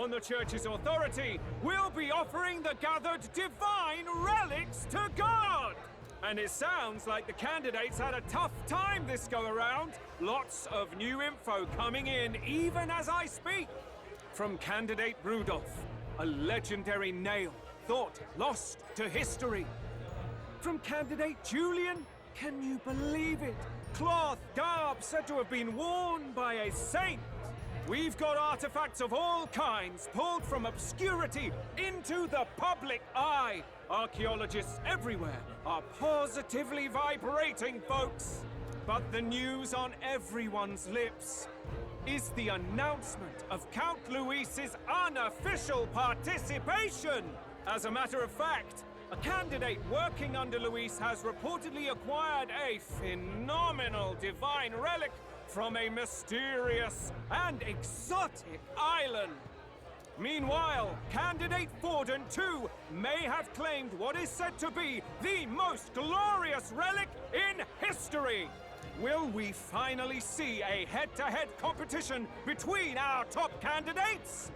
on the Church's authority, we'll be offering the gathered divine relics to God! And it sounds like the candidates had a tough time this go-around. Lots of new info coming in even as I speak. From candidate Rudolph, a legendary nail, thought lost to history. From candidate Julian, can you believe it? Cloth garb said to have been worn by a saint. We've got artifacts of all kinds pulled from obscurity into the public eye. Archaeologists everywhere are positively vibrating, folks. But the news on everyone's lips is the announcement of Count Luis's unofficial participation. As a matter of fact, a candidate working under Luis has reportedly acquired a phenomenal divine relic from a mysterious and exotic island. Meanwhile, candidate Forden, too, may have claimed what is said to be the most glorious relic in history. Will we finally see a head-to-head competition between our top candidates?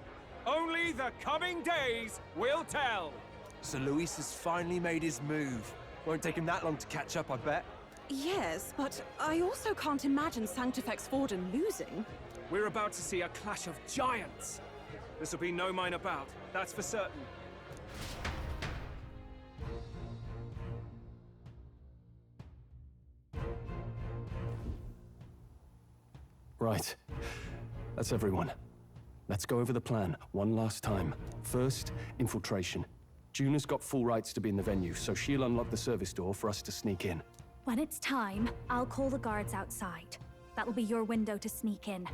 Only the coming days will tell. So Luis has finally made his move. Won't take him that long to catch up, I bet. Yes, but I also can't imagine Sanctifex Forden losing. We're about to see a clash of giants. This'll be no minor bout, that's for certain. Right. That's everyone. Let's go over the plan one last time. First, infiltration. Juna's got full rights to be in the venue, so she'll unlock the service door for us to sneak in. When it's time, I'll call the guards outside. That'll be your window to sneak in.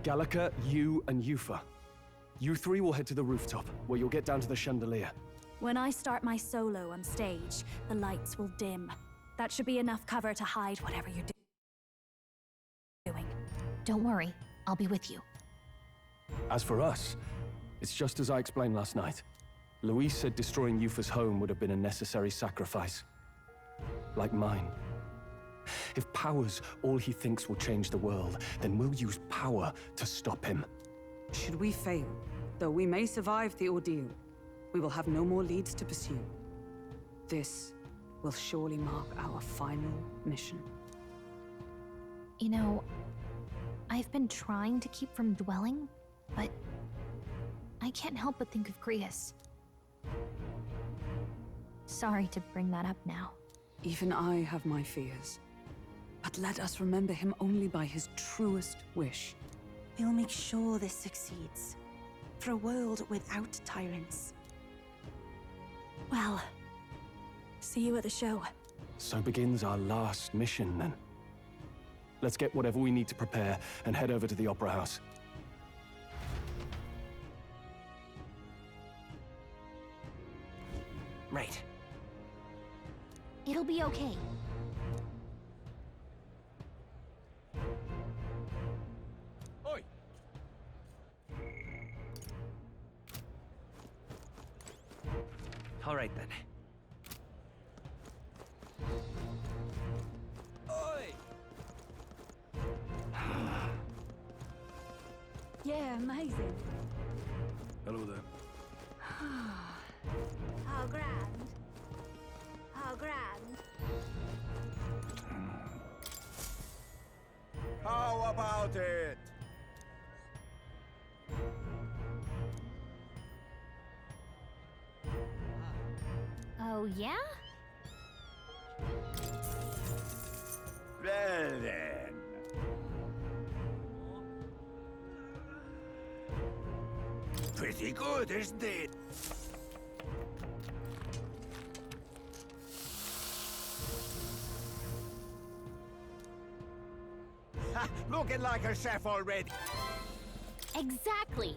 Gallica, you, and Yufa. You three will head to the rooftop, where you'll get down to the chandelier. When I start my solo on stage, the lights will dim. That should be enough cover to hide whatever you're doing. Don't worry, I'll be with you. As for us, it's just as I explained last night. Luis said destroying Yufa's home would have been a necessary sacrifice. Like mine. If power's all he thinks will change the world, then we'll use power to stop him. Should we fail, though we may survive the ordeal, we will have no more leads to pursue. This will surely mark our final mission. You know, I've been trying to keep from dwelling, but I can't help but think of Grius. Sorry to bring that up now. Even I have my fears. But let us remember him only by his truest wish. We'll make sure this succeeds. For a world without tyrants. Well, see you at the show. So begins our last mission, then. Let's get whatever we need to prepare and head over to the Opera House. Right. It'll be okay. Oi! All right, then. Oi! Yeah, amazing. Hello there. How grand. How grand. How about it? Oh, yeah? Well then. Pretty good, isn't it? Ha, looking like a chef already. Exactly.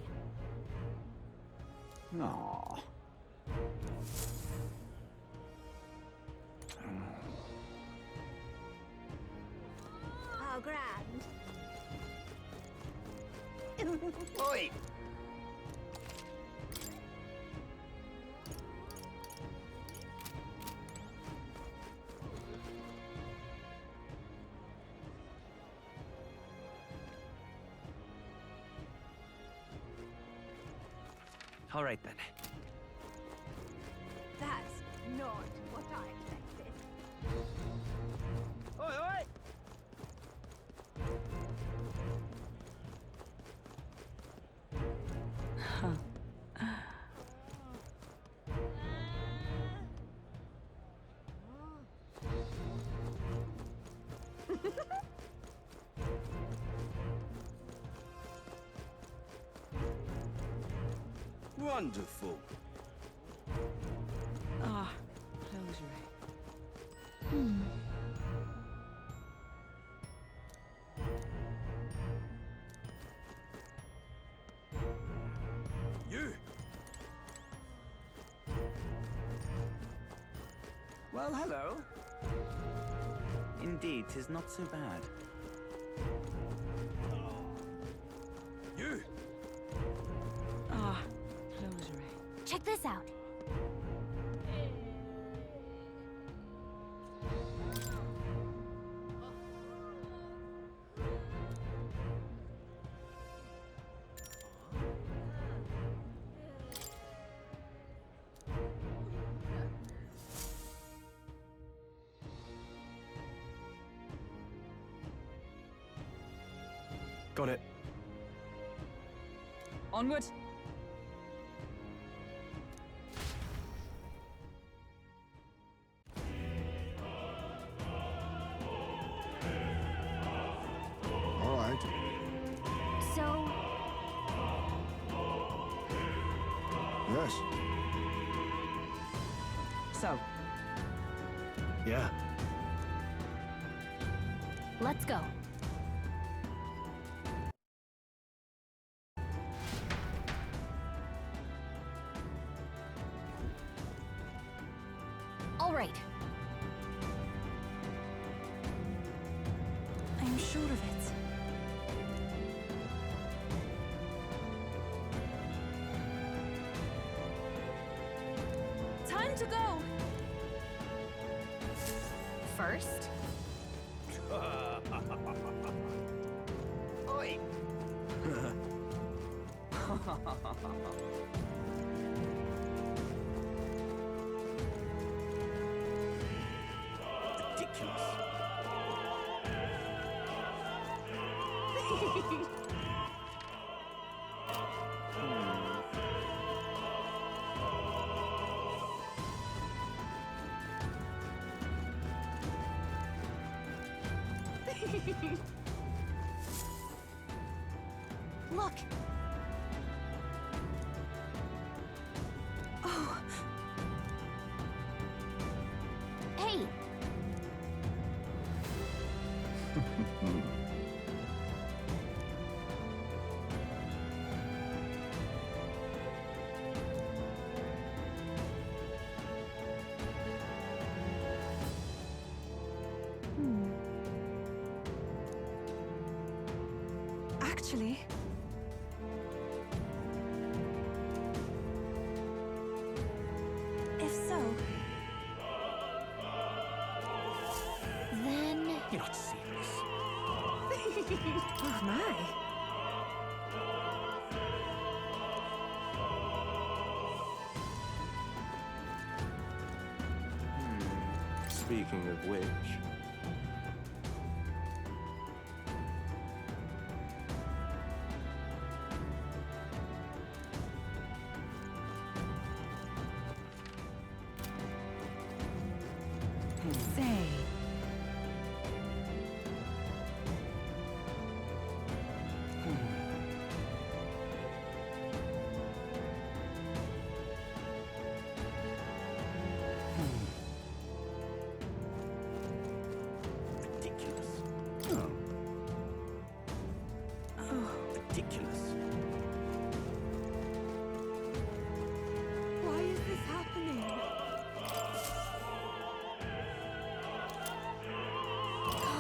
No. How grand. Oi! All right then. That's not what I expected. Oi, oi! Wonderful. Ah, hosiery. You! Well, hello. Indeed, 'tis not so bad. You! Ah, hosiery. Check this out. Got it. Onward. All right. So, Yes. So, Yeah. let's go. All right. I'm sure of it. Time to go! First, Oi! Ridiculous. look. Oh, Hey, actually, if so, then You're not serious. oh my. Speaking of which... Say. Ridiculous. Oh. Ridiculous. Why is this happening?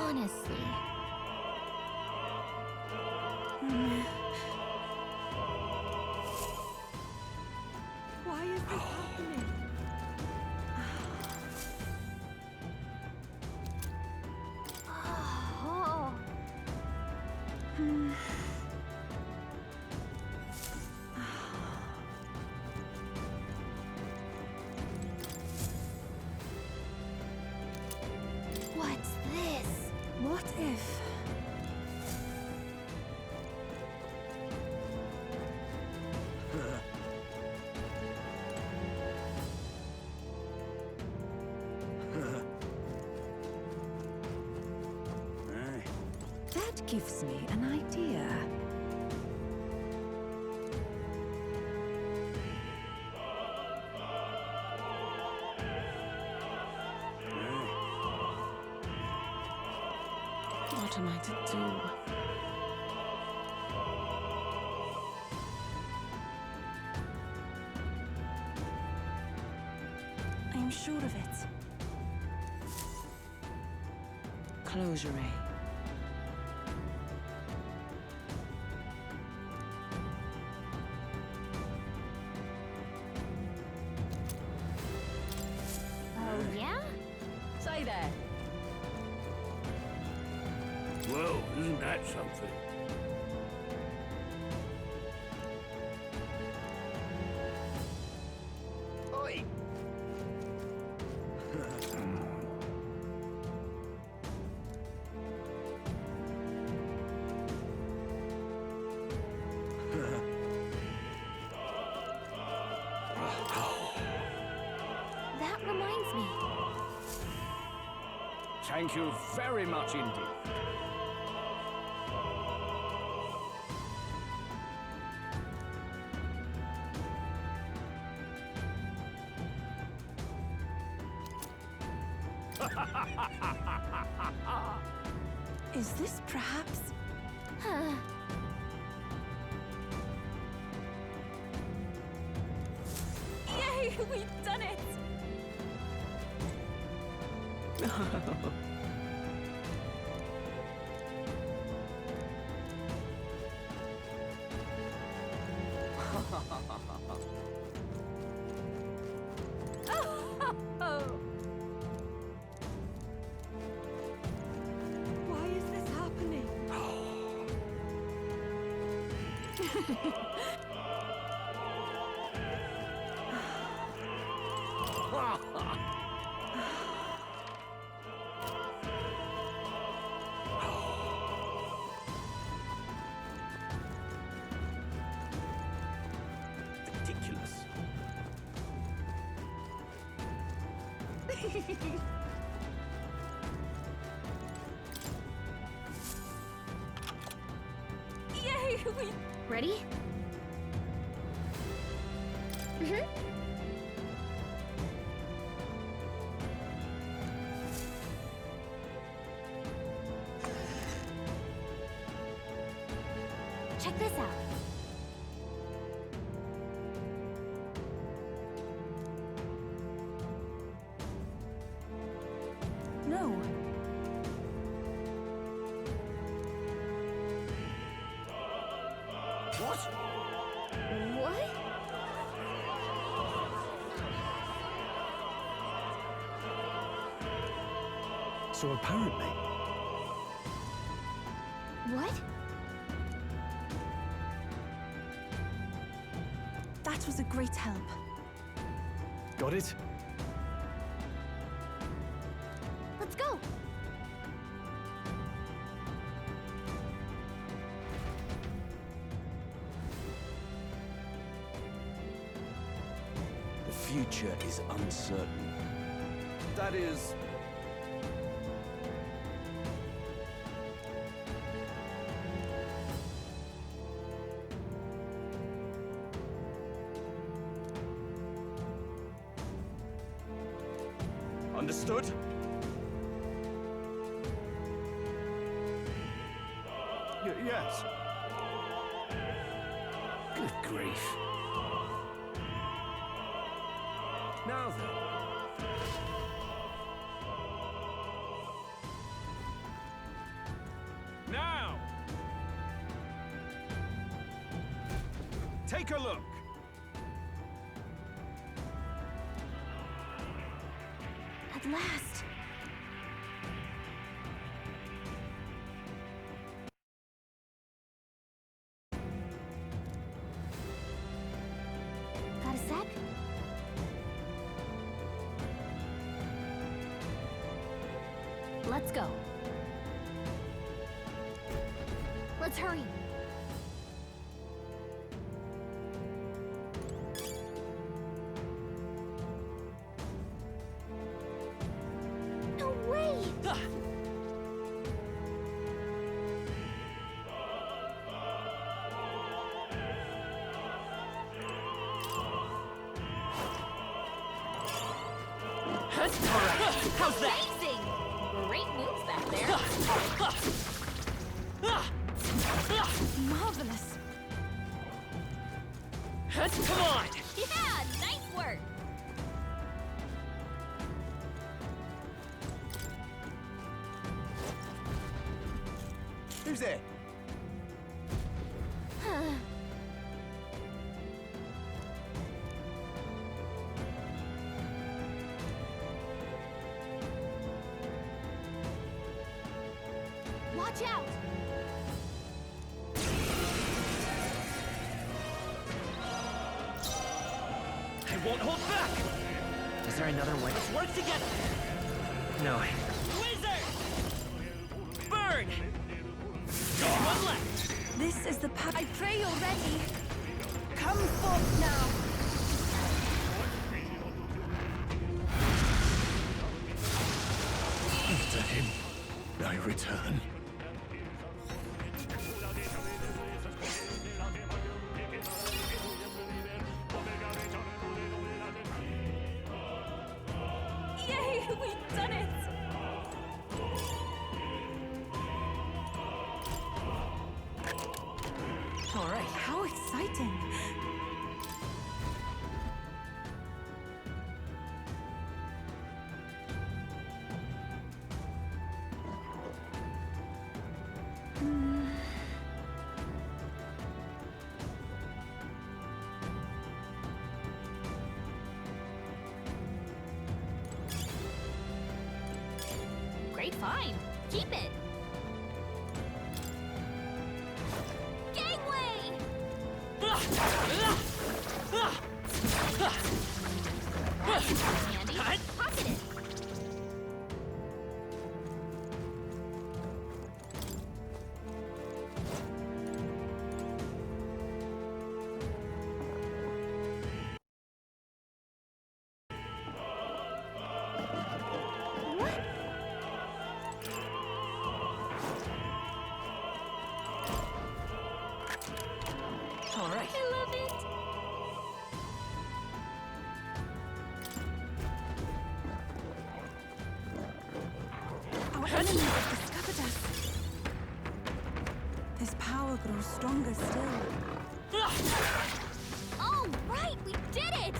honestly, Why is this happening? oh, gives me an idea. What am I to do? I am sure of it. Closure. Oh, yeah? Say there. Well, isn't that something? Oi! That reminds me. Thank you very much indeed. Is this perhaps... Yay! We've done it! Why is this happening? Ridiculous. Yay! We... Ready? Mm-hmm. Check this out. No. What? What? So apparently, What? That was a great help. got it? Let's go. The future is uncertain. That is... Understood? Yes. Good grief. Now then. Now! Take a look. At last. Got a sec? Let's go. Let's hurry. No way! How's that? Amazing! Great moves back there. Marvelous. Come on! Yeah, nice work. Who's there? Watch out! I won't hold back! Is there another way? Let's work together! No. Wizard! Burn! One left! This is the path. I pray you're ready. Come forth now. To him, I return. Yay, we've done it! All right. How exciting. Great find. Keep it. Gangway! Handy. Pocket it. All right. I love it. Our enemies have discovered us. This power grows stronger still. All right, we did it!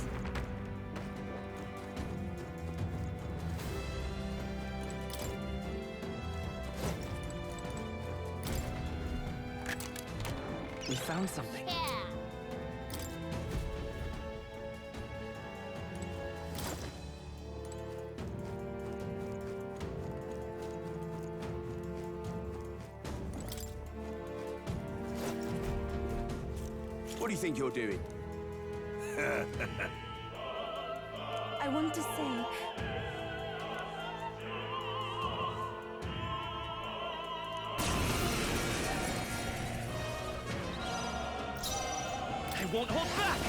We found something. Yeah. What do you think you're doing? I want to say, I won't hold back!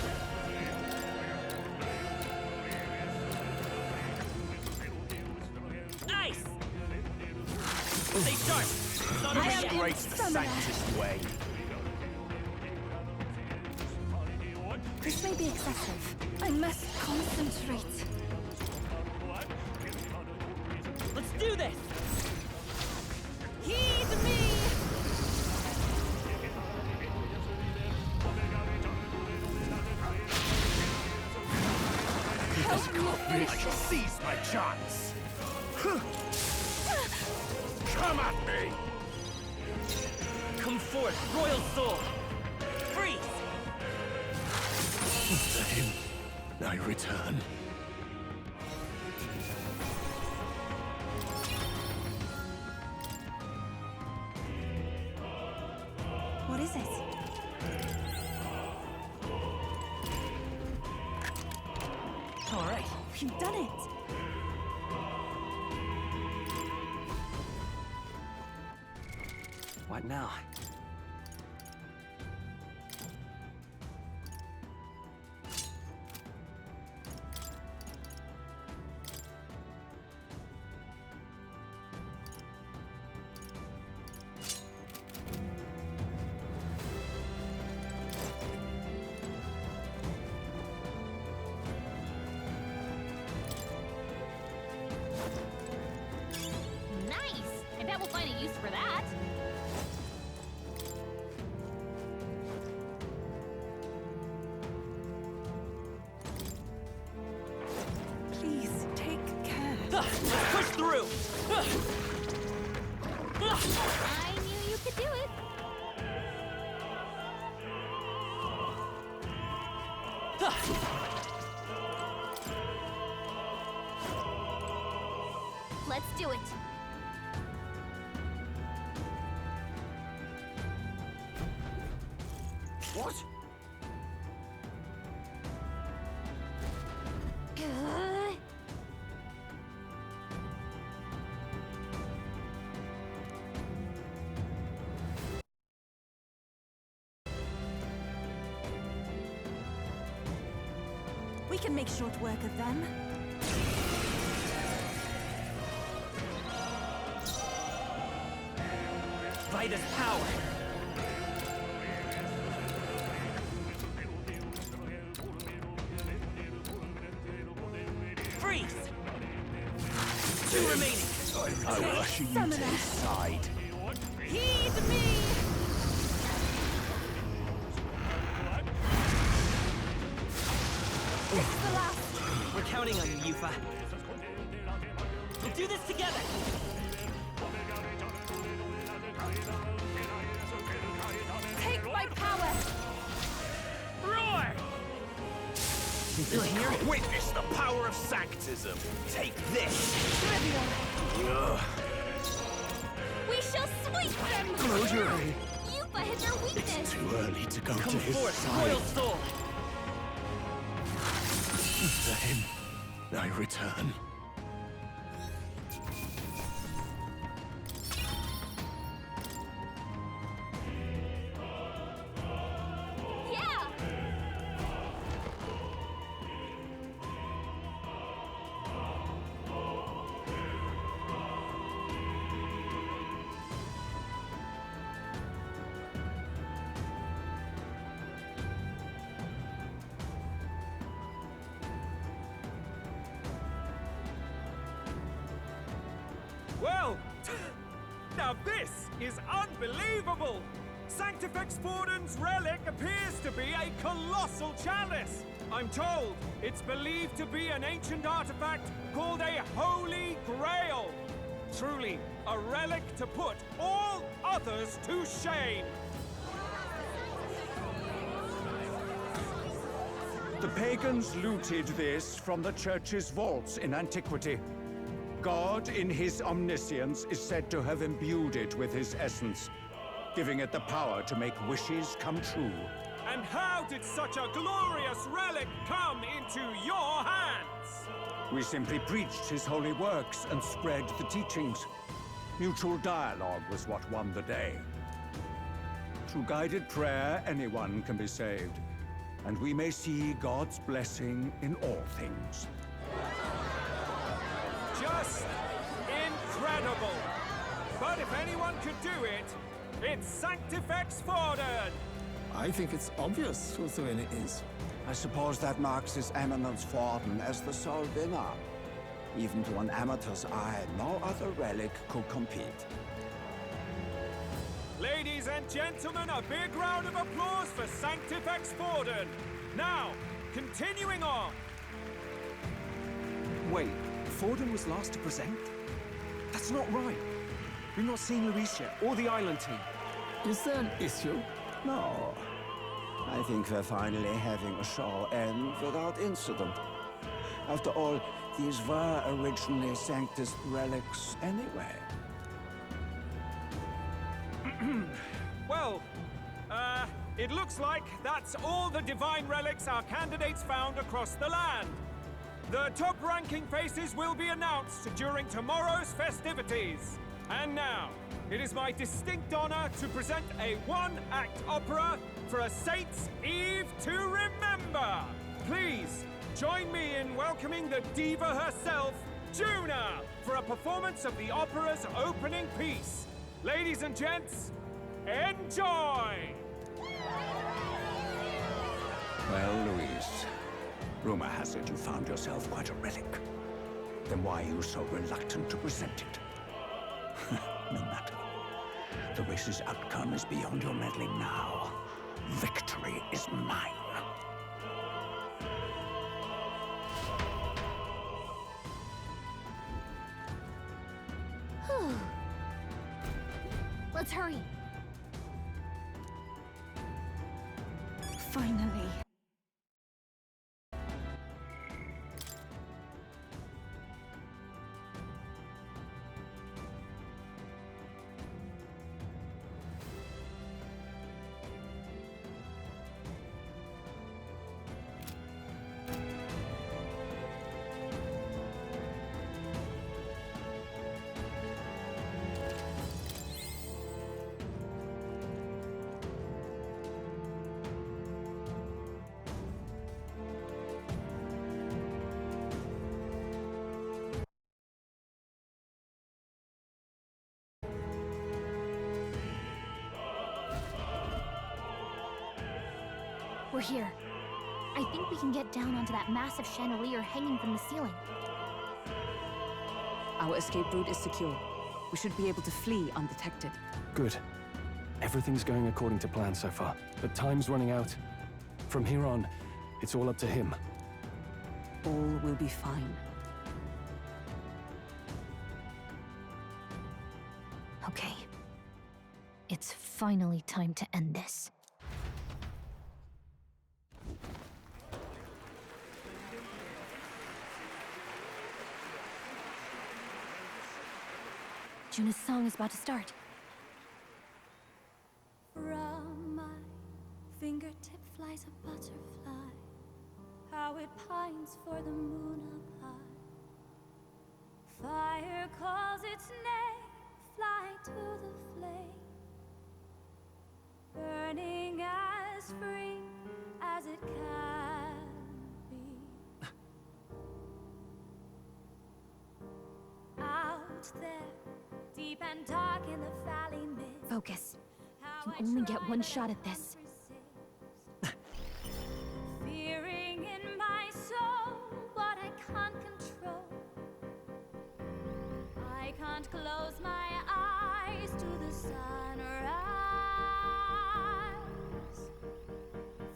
Nice! Stay sharp! Son of a gun. Disgrace the Sanctus way. this may be excessive. I must concentrate. Let's do this! Heed me! I shall seize my chance. Come at me! Come forth, royal soul! Freeze! To him, I return. What is it? All right. We've done it. What now? use for that. Please, take care. Let's push through! I knew you could do it. Let's do it. What? We can make short work of them. Vitus power! Freeze! 2 remaining! I rush you to his side. Heed me! This is the last. We're counting on you, Yufa. We'll do this together! Take my power! Roy! You're here? Witness the power of sanctism. Take this. Trivial. We shall sweep them! Close your eye. Yufa hit their weakness! It's too early to go Come to his forth, side. Royal Soul! To him, I return. Yeah! Well, now this is unbelievable! Sanctifex Forden's relic appears to be a colossal chalice. I'm told it's believed to be an ancient artifact called a Holy Grail. Truly, a relic to put all others to shame. The pagans looted this from the church's vaults in antiquity. God, in his omniscience, is said to have imbued it with his essence, giving it the power to make wishes come true. And how did such a glorious relic come into your hands? We simply preached his holy works and spread the teachings. Mutual dialogue was what won the day. Through guided prayer, anyone can be saved, and we may see God's blessing in all things. Just incredible! But if anyone could do it, it's Sanctifex Forden! I think it's obvious who the winner is. I suppose that marks His Eminence Forden as the sole winner. Even to an amateur's eye, no other relic could compete. Ladies and gentlemen, a big round of applause for Sanctifex Forden! Now, continuing on! Wait, Forden was last to present? That's not right. We've not seen Luis yet, or the island team. Is there an issue? No. I think we're finally having a show end without incident. After all, these were originally Sanctus relics anyway. Well, it looks like that's all the divine relics our candidates found across the land. The top-ranking faces will be announced during tomorrow's festivities. And now, it is my distinct honor to present a one-act opera for a Saint's Eve to remember. Please, join me in welcoming the diva herself, Juna, for a performance of the opera's opening piece. Ladies and gents, enjoy! Well, Luis, rumor has it you found yourself quite a relic. Then why are you so reluctant to present it? No matter. The race's outcome is beyond your meddling now. Victory is mine. Let's hurry. Finally. We're here. I think we can get down onto that massive chandelier hanging from the ceiling. Our escape route is secure. We should be able to flee undetected. Good. Everything's going according to plan so far, but time's running out. From here on, it's all up to him. All will be fine. Okay. It's finally time to end this. Juna's song is about to start. From my fingertip flies a butterfly, how it pines for the moon up high. Fire calls its name, fly to the flame, burning as free as it can be. Out there, deep and dark in the valley mist. Focus. You can only get one shot at this. Fearing in my soul what I can't control. I can't close my eyes to the sunrise.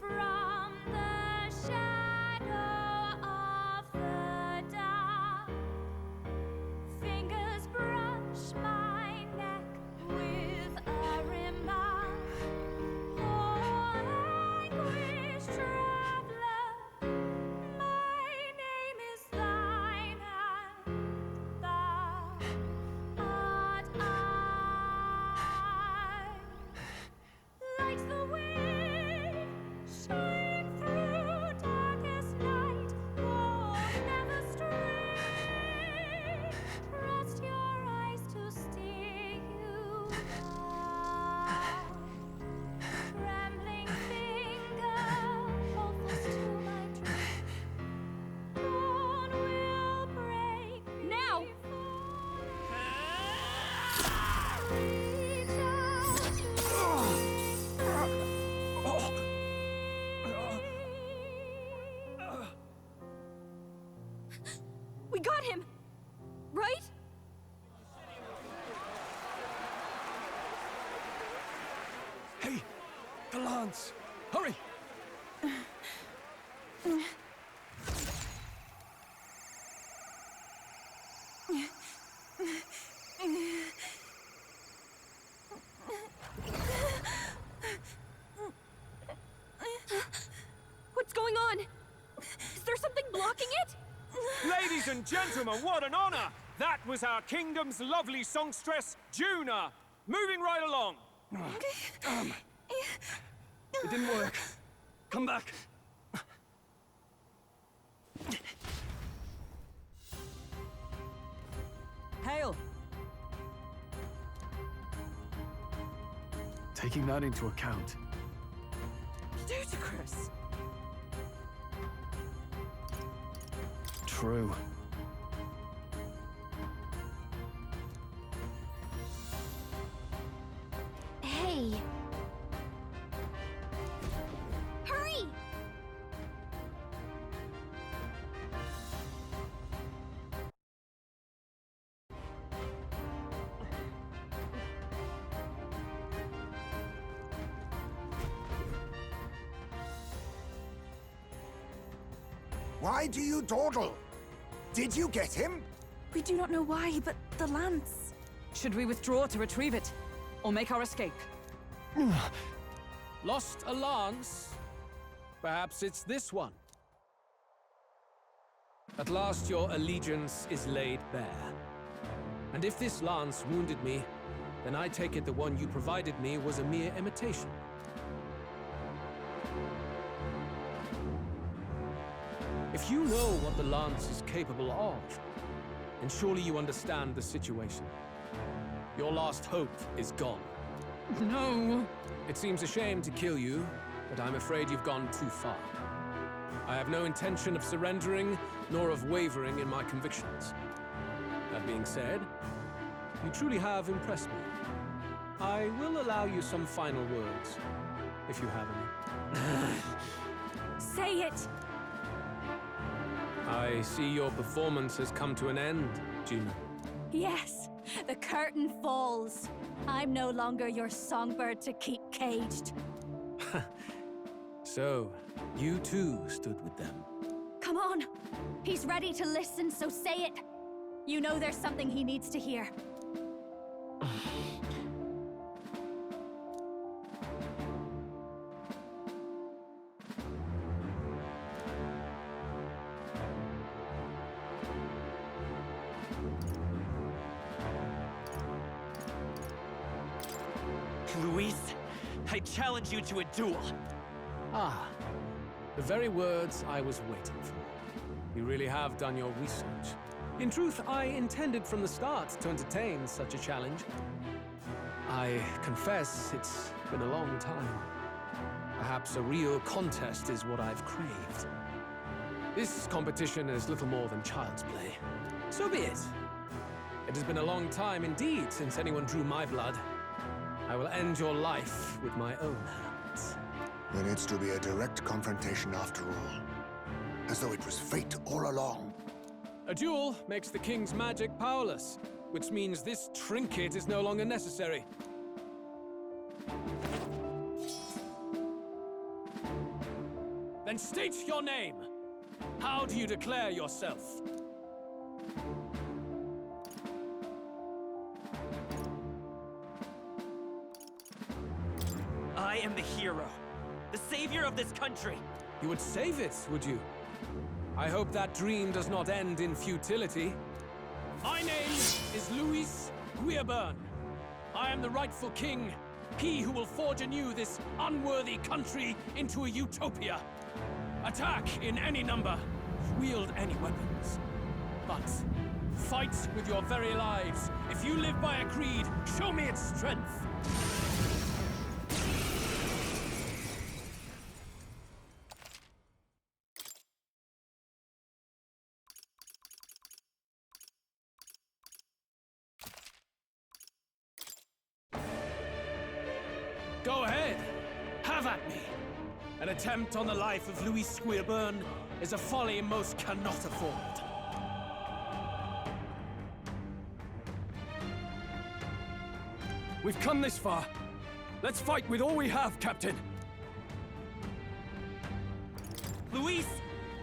From the shadow of the dark, fingers brush my neck with a remark. Oh, anguish traveler, my name is thine, and thou art I. Like the wind, shine through darkest night. Oh, never stray. Trust your eyes to steer you by. Trembling finger, hold fast to my dream. Dawn will break now. Reach out We got him! Right? Hey! The lance! Hurry! What's going on? Is there something blocking it? Ladies and gentlemen, what an honor! That was our kingdom's lovely songstress, Juna. Moving right along. It didn't work. Come back. Hail! Taking that into account, Ludicrous! true. Hey! Hurry! Why do you dawdle? Did you get him? We do not know why, but the lance... Should we withdraw to retrieve it? Or make our escape? Lost a lance? Perhaps it's this one. At last your allegiance is laid bare. And if this lance wounded me, then I take it the one you provided me was a mere imitation. If you know what the lance is capable of, then surely you understand the situation. Your last hope is gone. No! It seems a shame to kill you, but I'm afraid you've gone too far. I have no intention of surrendering, nor of wavering in my convictions. That being said, you truly have impressed me. I will allow you some final words, if you have any. Say it! I see your performance has come to an end, Gina. Yes, the curtain falls. I'm no longer your songbird to keep caged. So, you too stood with them. Come on! He's ready to listen, so say it! You know there's something he needs to hear. Luis, I challenge you to a duel. Ah, the very words I was waiting for. You really have done your research. In truth, I intended from the start to entertain such a challenge. I confess it's been a long time. Perhaps a real contest is what I've craved. This competition is little more than child's play. So be it. It has been a long time indeed since anyone drew my blood. I will end your life with my own hands. There needs to be a direct confrontation after all. As though it was fate all along. A duel makes the king's magic powerless, which means this trinket is no longer necessary. Then state your name. How do you declare yourself? I am the hero, the savior of this country. You would save it, would you? I hope that dream does not end in futility. My name is Luis Guiaburn. I am the rightful king, he who will forge anew this unworthy country into a utopia. Attack in any number, wield any weapons. But fight with your very lives. If you live by a creed, show me its strength. Go ahead. Have at me. An attempt on the life of Luis Guiaburn is a folly most cannot afford. We've come this far. Let's fight with all we have, Captain. Luis,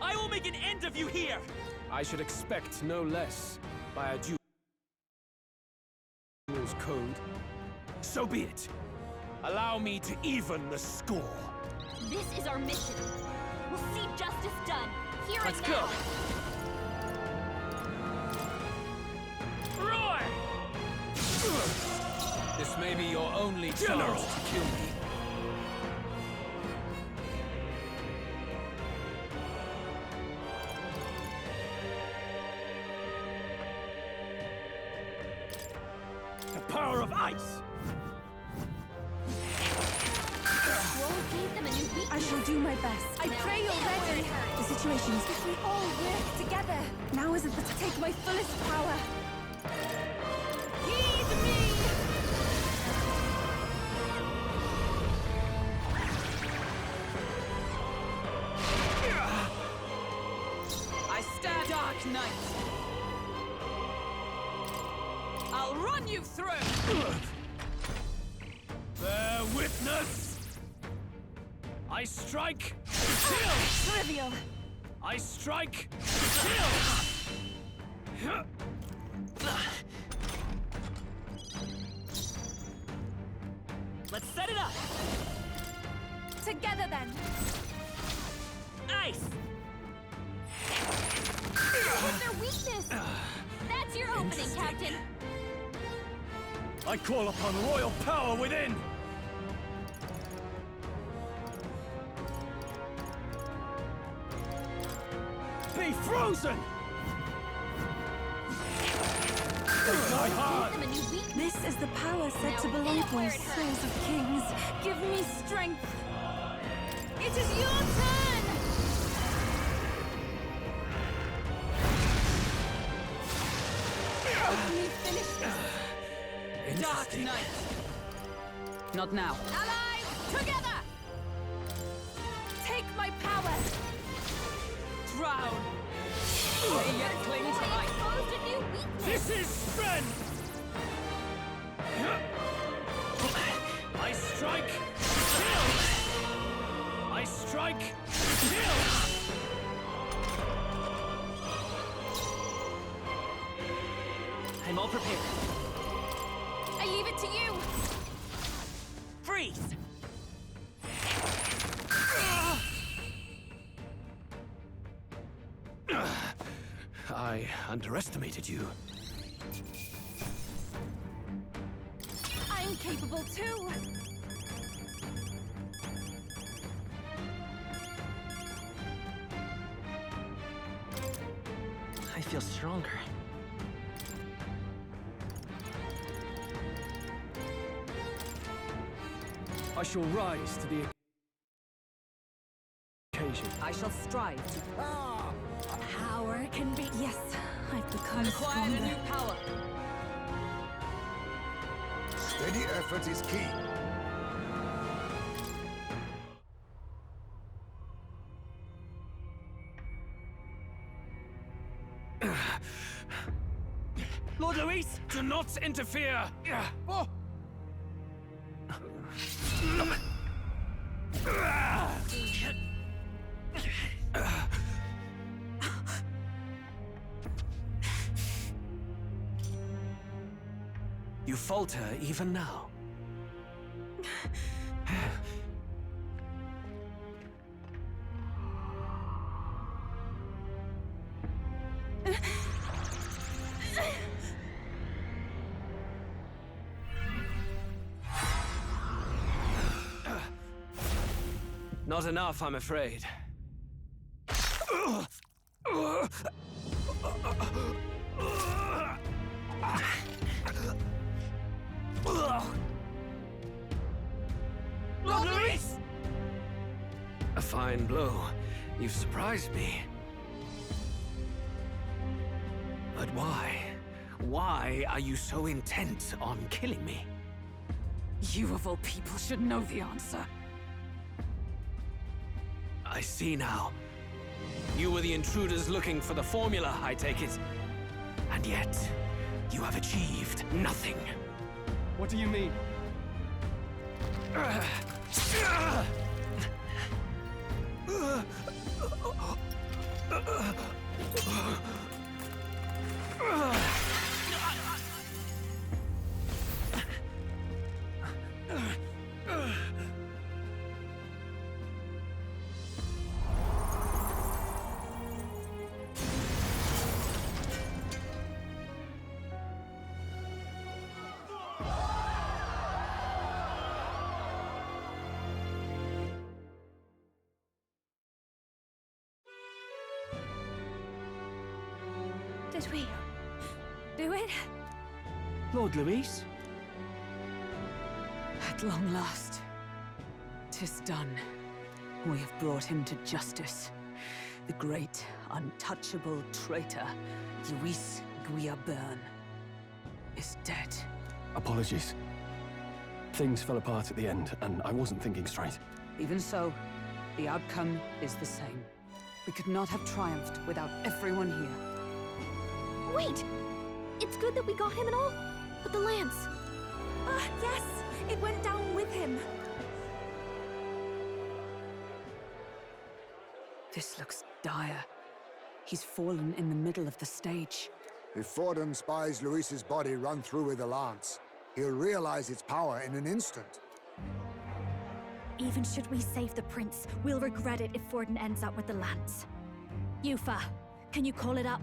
I will make an end of you here! I should expect no less by a duel's code. So be it. Allow me to even the score. This is our mission. We'll see justice done, here Let's and now. Go. Roy! This may be your only chance to kill me. The power of ice! I shall do my best. I pray you're ready. The situation is if we all work together. Now isn't the to take my fullest power. Heed me! I stand, Dark Knight. I'll run you through. Bear witness! I strike, kill! Trivial. I strike! Kill! Let's set it up! Together then! Nice! What's their weakness? That's your opening, Captain! I call upon royal power within! Be frozen! Die hard! Give them a new weakness. This is the power said Now to belong hit to where us, it souls of kings. Give me strength. It is your turn! Help me finish this. Dark Knight! Not now. Allies, together! Take my power! Drown! May yet cling to life. Exposed a new weakness. This is strength! I strike! Kill! I strike! Kill! I'm all prepared. I leave it to you! Freeze! I underestimated you. I'm capable too! I feel stronger. I shall rise to the occasion. I shall strive to Power can be... Yes, I've become acquire a stronger. new power. Steady effort is key. Lord Luis, do not interfere! Oh. You falter even now. Not enough, I'm afraid. Lord Luis! A fine blow. You've surprised me. But why? Why are you so intent on killing me? You of all people should know the answer. I see now. You were the intruders looking for the formula, I take it. And yet, you have achieved nothing. What do you mean? Did we do it? Lord Luis? At long last, 'tis done. We have brought him to justice. The great, untouchable traitor, Luis Guillaburn, is dead. Apologies. Things fell apart at the end, and I wasn't thinking straight. Even so, the outcome is the same. We could not have triumphed without everyone here. Wait! It's good that we got him and all, but the lance. Yes! It went down with him. This looks dire. He's fallen in the middle of the stage. If Forden spies Luis's body run through with the lance, he'll realize its power in an instant. Even should we save the prince, we'll regret it if Forden ends up with the lance. Yufa, can you call it up?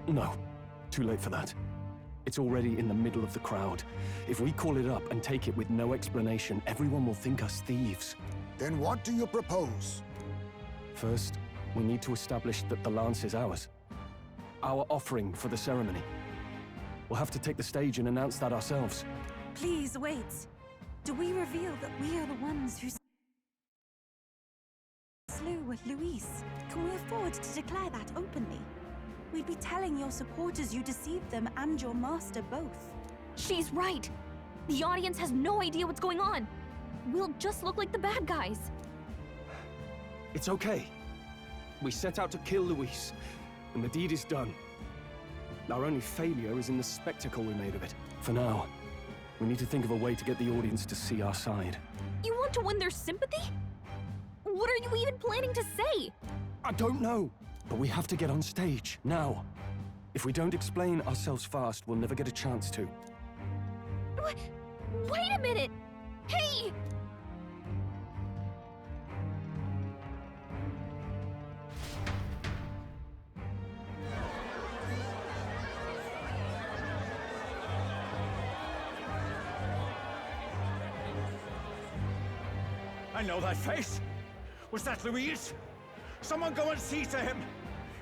No. Too late for that. It's already in the middle of the crowd. If we call it up and take it with no explanation, everyone will think us thieves. Then what do you propose? First, we need to establish that the lance is ours. Our offering for the ceremony. We'll have to take the stage and announce that ourselves. Please, wait. Do we reveal that we are the ones who slew Luis? Can we afford to declare that openly? We'd be telling your supporters you deceived them and your master both. She's right. The audience has no idea what's going on. We'll just look like the bad guys. It's okay. We set out to kill Luis, and the deed is done. Our only failure is in the spectacle we made of it. For now, we need to think of a way to get the audience to see our side. You want to win their sympathy? What are you even planning to say? I don't know, but we have to get on stage, now. If we don't explain ourselves fast, we'll never get a chance to. Wait a minute! Hey! I know that face. Was that Luis? Someone go and see to him.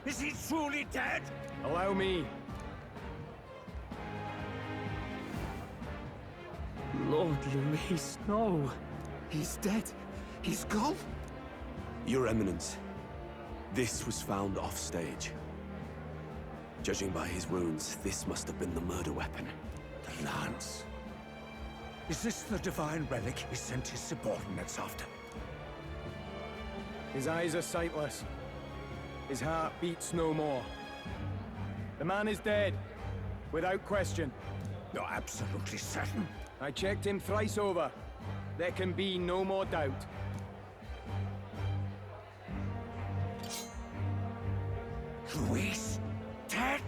Is he truly dead? Allow me. Lord Luis, no. He's dead. He's gone. Your Eminence, this was found off-stage. Judging by his wounds, this must have been the murder weapon. The lance. Is this the divine relic he sent his subordinates after? His eyes are sightless. His heart beats no more. The man is dead, without question. You're absolutely certain? I checked him thrice over. There can be no more doubt. Luis, dead?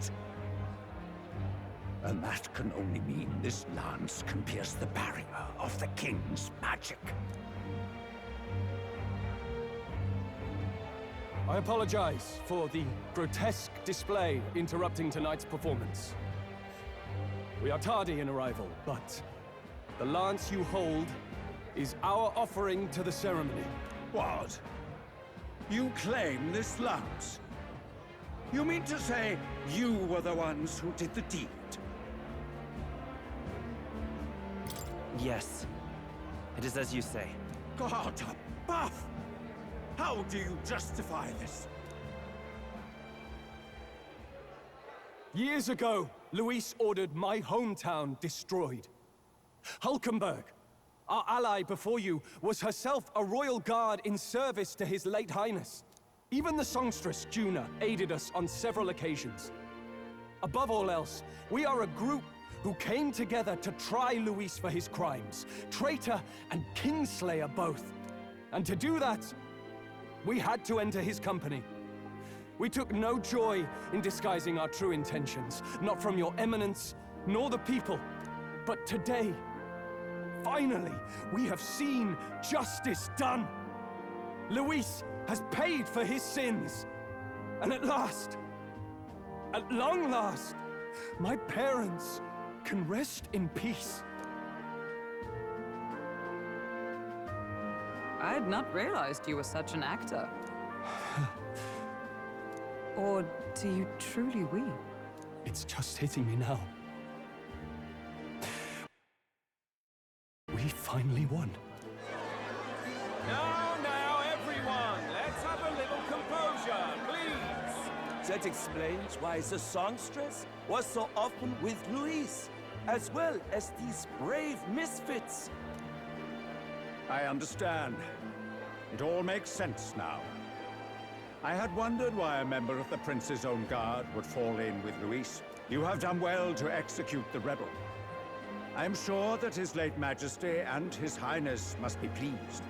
And that can only mean this lance can pierce the barrier of the king's magic. I apologize for the grotesque display interrupting tonight's performance. We are tardy in arrival, but the lance you hold is our offering to the ceremony. What? You claim this lance? You mean to say you were the ones who did the deed? Yes. It is as you say. God above! How do you justify this? Years ago, Luis ordered my hometown destroyed. Hulkenberg, our ally before you, was herself a royal guard in service to his late highness. Even the songstress, Juna, aided us on several occasions. Above all else, we are a group who came together to try Luis for his crimes, traitor and kingslayer both. And to do that, we had to enter his company. We took no joy in disguising our true intentions, not from your eminence, nor the people. But today, finally, we have seen justice done. Luis has paid for his sins. And at last, at long last, my parents can rest in peace. I had not realized you were such an actor. Or do you truly weep? It's just hitting me now. We finally won. Now, everyone, let's have a little composure, please. That explains why the songstress was so often with Luis, as well as these brave misfits. I understand. It all makes sense now. I had wondered why a member of the Prince's own guard would fall in with Luis. You have done well to execute the rebel. I am sure that His late Majesty and His Highness must be pleased.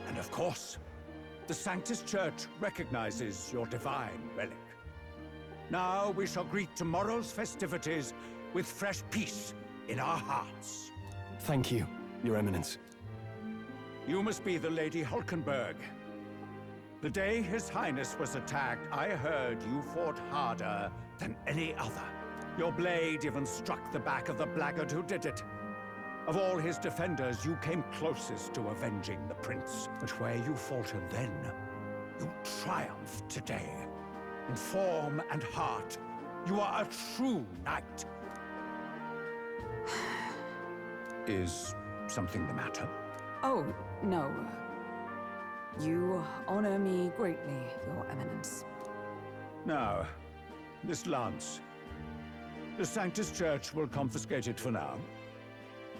And of course, The Sanctus Church recognizes your divine relic. Now we shall greet tomorrow's festivities with fresh peace in our hearts. Thank you, Your Eminence. You must be the Lady Hulkenberg. The day His Highness was attacked, I heard you fought harder than any other. Your blade even struck the back of the blackguard who did it. Of all his defenders, you came closest to avenging the prince. But where you faltered then, you triumph today. In form and heart, you are a true knight. Is something the matter? Oh, no. You honor me greatly, Your Eminence. Now, this lance. The Sanctus Church will confiscate it for now.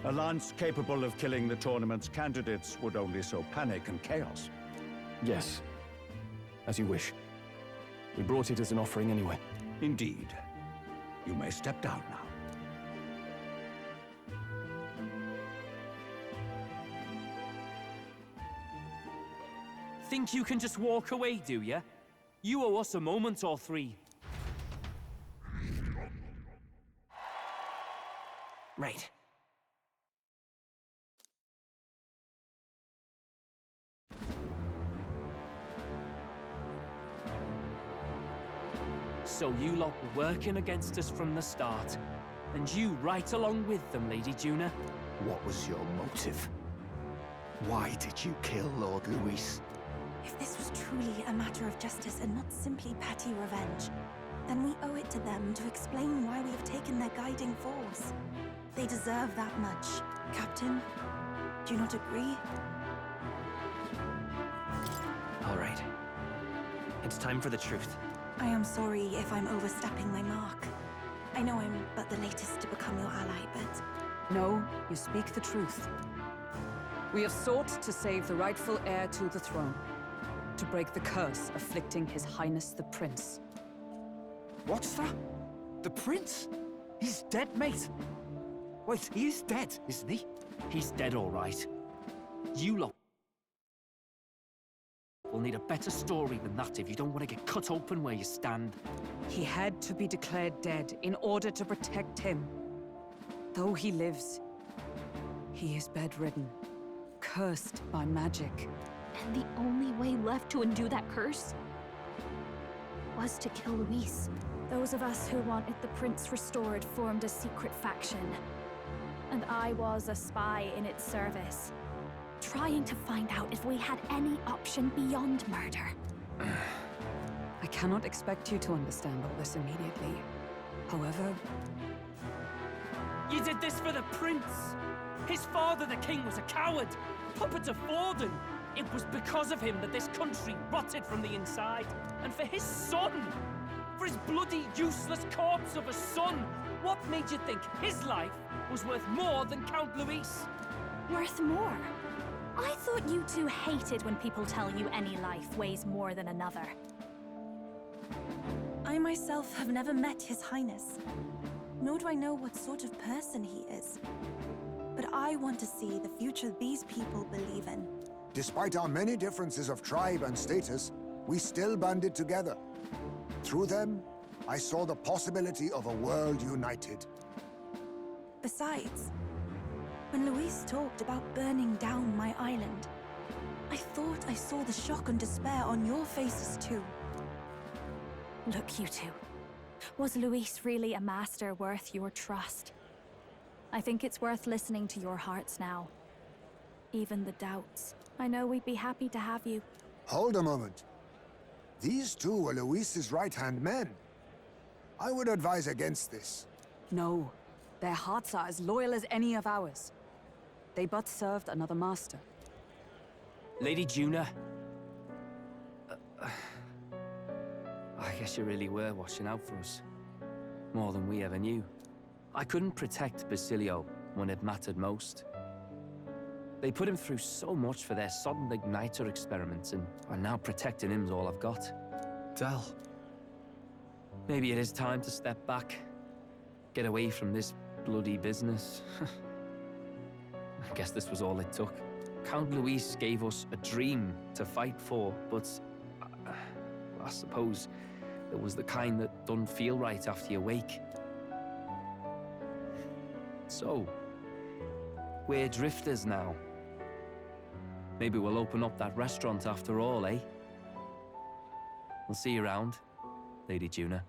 A lance capable of killing the tournament's candidates would only sow panic and chaos. Yes. As you wish. We brought it as an offering anyway. Indeed. You may step down now. Think you can just walk away, do ya? You owe us a moment or three. Right. So you lot were working against us from the start. And you right along with them, Lady Juna? What was your motive? Why did you kill Lord Luis? If this was truly a matter of justice and not simply petty revenge, then we owe it to them to explain why we have taken their guiding force. They deserve that much. Captain, do you not agree? All right. It's time for the truth. I am sorry if I'm overstepping my mark. I know I'm but the latest to become your ally, but... No, you speak the truth. We have sought to save the rightful heir to the throne. To break the curse afflicting His Highness the Prince. What's that? The Prince? He's dead, mate. Wait, he is dead, isn't he? He's dead, all right. You lot will need a better story than that if you don't want to get cut open where you stand. He had to be declared dead in order to protect him. Though he lives, he is bedridden, cursed by magic. And the only way left to undo that curse was to kill Luis. Those of us who wanted the prince restored formed a secret faction. And I was a spy in its service, trying to find out if we had any option beyond murder. I cannot expect you to understand all this immediately. However... You did this for the prince! His father, the king, was a coward! Puppet of Forden! It was because of him that this country rotted from the inside. And for his son! For his bloody, useless corpse of a son! What made you think his life was worth more than Count Luis? Worth more? I thought you two hated when people tell you any life weighs more than another. I myself have never met His Highness, nor do I know what sort of person he is. But I want to see the future these people believe in. Despite our many differences of tribe and status, we still banded together. Through them, I saw the possibility of a world united. Besides, when Luis talked about burning down my island, I thought I saw the shock and despair on your faces too. Look, you two. Was Luis really a master worth your trust? I think it's worth listening to your hearts now. Even the doubts. I know we'd be happy to have you. Hold a moment. These two were Luis's right-hand men. I would advise against this. No. Their hearts are as loyal as any of ours. They but served another master. Lady Juna. I guess you really were watching out for us. More than we ever knew. I couldn't protect Basilio when it mattered most. They put him through so much for their sodden igniter experiments, and now protecting him's all I've got. Del. Maybe it is time to step back. Get away from this bloody business. I guess this was all it took. Count Luis gave us a dream to fight for, but I suppose it was the kind that don't feel right after you wake. So, we're drifters now. Maybe we'll open up that restaurant after all, eh? We'll see you around, Lady Juna.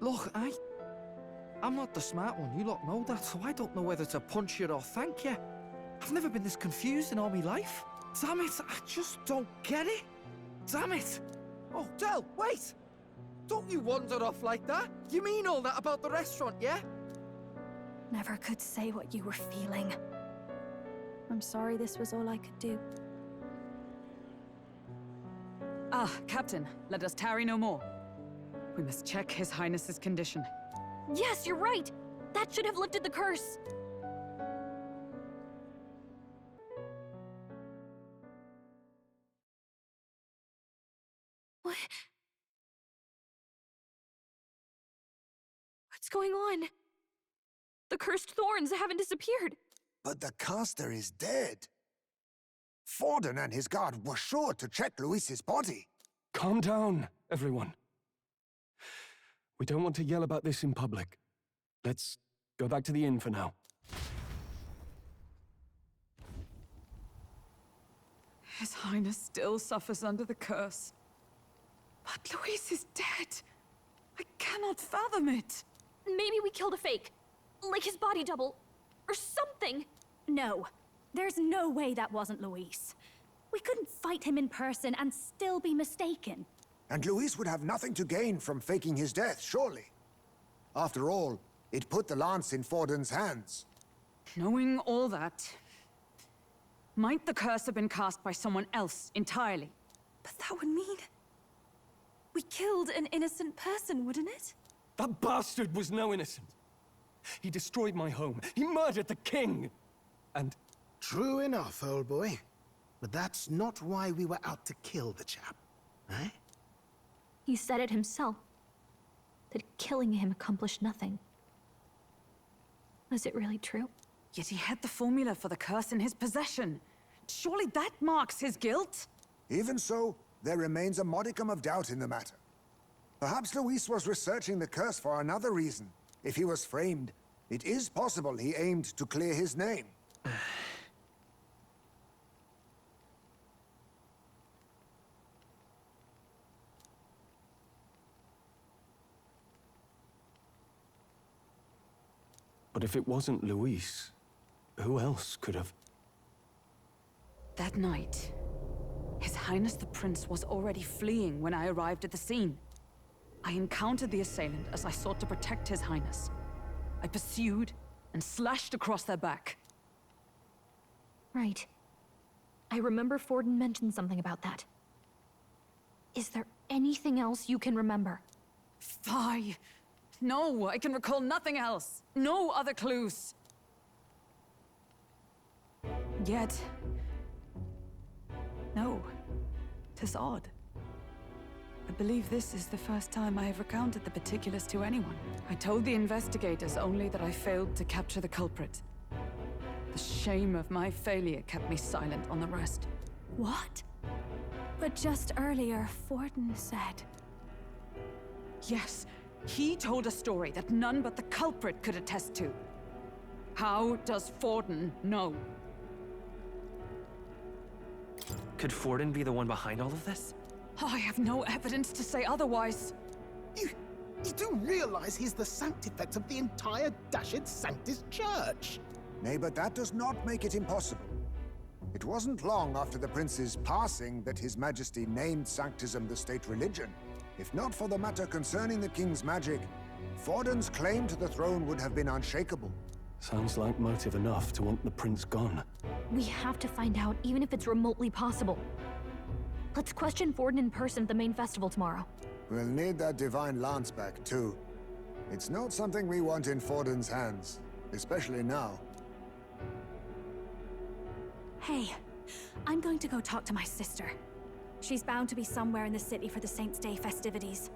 Look, I'm not the smart one, you lot know that, so I don't know whether to punch you or thank you. I've never been this confused in all my life. Damn it, I just don't get it. Damn it! Oh, Del, wait! Don't you wander off like that? You mean all that about the restaurant, yeah? Never could say what you were feeling. I'm sorry this was all I could do. Ah, Captain, let us tarry no more. We must check His Highness's condition. Yes, you're right! That should have lifted the curse! What? What's going on? The cursed thorns haven't disappeared. But the caster is dead. Forden and his guard were sure to check Luis's body. Calm down, everyone. We don't want to yell about this in public. Let's go back to the inn for now. His Highness still suffers under the curse. But Luis is dead. I cannot fathom it. Maybe we killed a fake. Like his body double. Or something. No. There's no way that wasn't Luis. We couldn't fight him in person and still be mistaken. And Luis would have nothing to gain from faking his death, surely. After all, it put the lance in Forden's hands. Knowing all that, might the curse have been cast by someone else entirely? But that would mean... we killed an innocent person, wouldn't it? That bastard was no innocent. He destroyed my home. He murdered the king. And... True enough, old boy. But that's not why we were out to kill the chap, eh? He said it himself. That killing him accomplished nothing. Was it really true? Yet he had the formula for the curse in his possession. Surely that marks his guilt? Even so, there remains a modicum of doubt in the matter. Perhaps Luis was researching the curse for another reason. If he was framed, it is possible he aimed to clear his name. But if it wasn't Luis, who else could have... That night, His Highness the Prince was already fleeing when I arrived at the scene. I encountered the assailant as I sought to protect His Highness. I pursued and slashed across their back. Right. I remember Forden mentioned something about that. Is there anything else you can remember? Fie! No, I can recall nothing else. No other clues. Yet... no. 'Tis odd. I believe this is the first time I have recounted the particulars to anyone. I told the investigators only that I failed to capture the culprit. The shame of my failure kept me silent on the rest. What? But just earlier, Forden said... Yes, he told a story that none but the culprit could attest to. How does Forden know? Could Forden be the one behind all of this? Oh, I have no evidence to say otherwise. You do realize he's the sanctifex of the entire Dashed Sanctus Church? Nay, but that does not make it impossible. It wasn't long after the prince's passing that His Majesty named Sanctism the state religion. If not for the matter concerning the king's magic, Forden's claim to the throne would have been unshakable. Sounds like motive enough to want the prince gone. We have to find out, even if it's remotely possible. Let's question Forden in person at the main festival tomorrow. We'll need that divine lance back, too. It's not something we want in Forden's hands, especially now. Hey, I'm going to go talk to my sister. She's bound to be somewhere in the city for the Saints' Day festivities.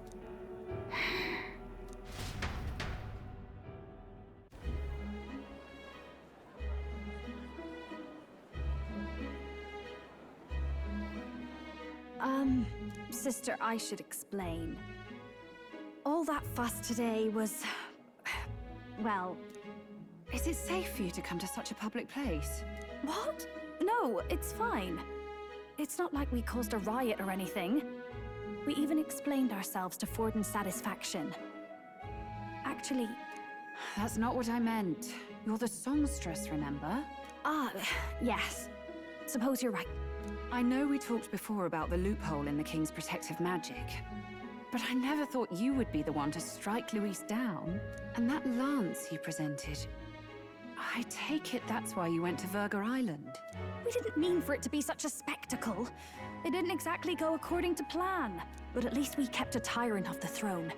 Sister, I should explain. All that fuss today was... well... Is it safe for you to come to such a public place? What? No, it's fine. It's not like we caused a riot or anything. We even explained ourselves to Forden's satisfaction. Actually... That's not what I meant. You're the songstress, remember? Ah, yes. Suppose you're right. I know we talked before about the loophole in the King's protective magic, but I never thought you would be the one to strike Luis down. And that lance you presented... I take it that's why you went to Verga Island. We didn't mean for it to be such a spectacle. It didn't exactly go according to plan, but at least we kept a tyrant off the throne.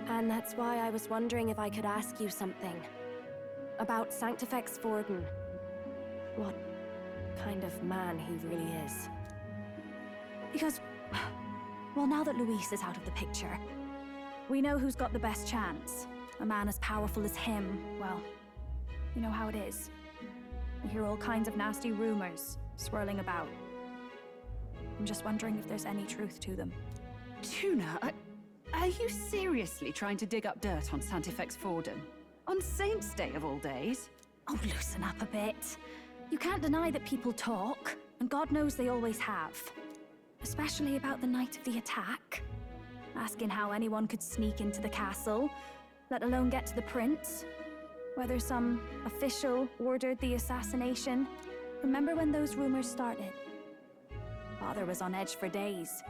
And that's why I was wondering if I could ask you something. About Sanctifex Forden. What kind of man he really is. Because, well, now that Luis is out of the picture, we know who's got the best chance. A man as powerful as him, well, you know how it is. We hear all kinds of nasty rumors swirling about. I'm just wondering if there's any truth to them. Tuna, are you seriously trying to dig up dirt on Sanctifex Forden? On Saint's Day of all days? Oh, loosen up a bit. You can't deny that people talk, and God knows they always have. Especially about the night of the attack. Asking how anyone could sneak into the castle, let alone get to the prince. Whether some official ordered the assassination. Remember when those rumors started? Father was on edge for days.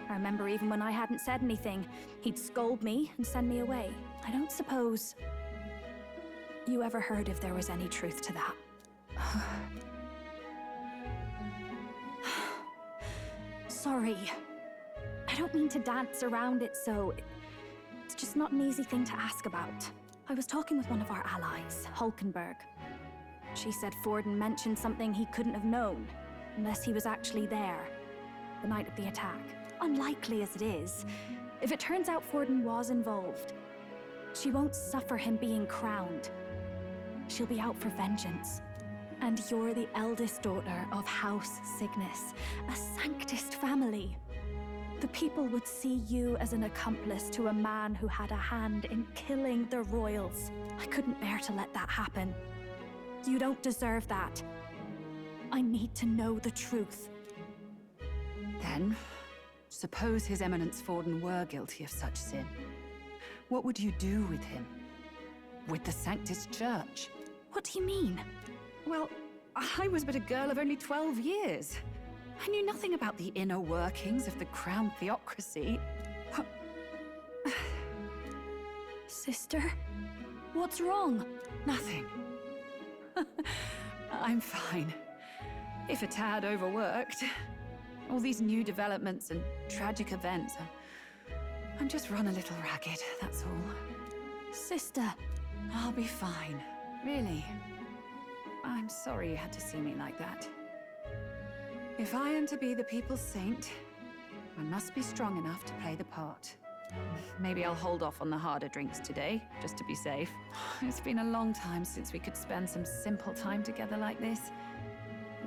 I remember even when I hadn't said anything, he'd scold me and send me away. I don't suppose you ever heard if there was any truth to that. Sorry. I don't mean to dance around it, so... It's just not an easy thing to ask about. I was talking with one of our allies, Hulkenberg. She said Forden mentioned something he couldn't have known, unless he was actually there, the night of the attack. Unlikely as it is, if it turns out Forden was involved, she won't suffer him being crowned. She'll be out for vengeance. And you're the eldest daughter of House Cygnus, a Sanctist family. The people would see you as an accomplice to a man who had a hand in killing the royals. I couldn't bear to let that happen. You don't deserve that. I need to know the truth. Then, suppose His Eminence Forden were guilty of such sin. What would you do with him? With the Sanctist Church? What do you mean? Well, I was but a girl of only 12 years. I knew nothing about the inner workings of the crown theocracy. Sister? What's wrong? Nothing. I'm fine. If a tad overworked. All these new developments and tragic events. I'm just run a little ragged, that's all. Sister. I'll be fine. Really. I'm sorry you had to see me like that. If I am to be the people's saint, I must be strong enough to play the part. Maybe I'll hold off on the harder drinks today, just to be safe. It's been a long time since we could spend some simple time together like this.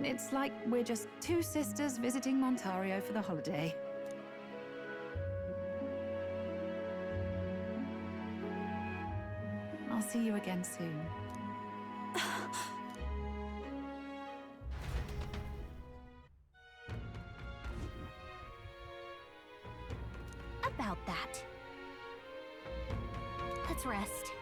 It's like we're just two sisters visiting Montario for the holiday. I'll see you again soon. About that. Let's rest.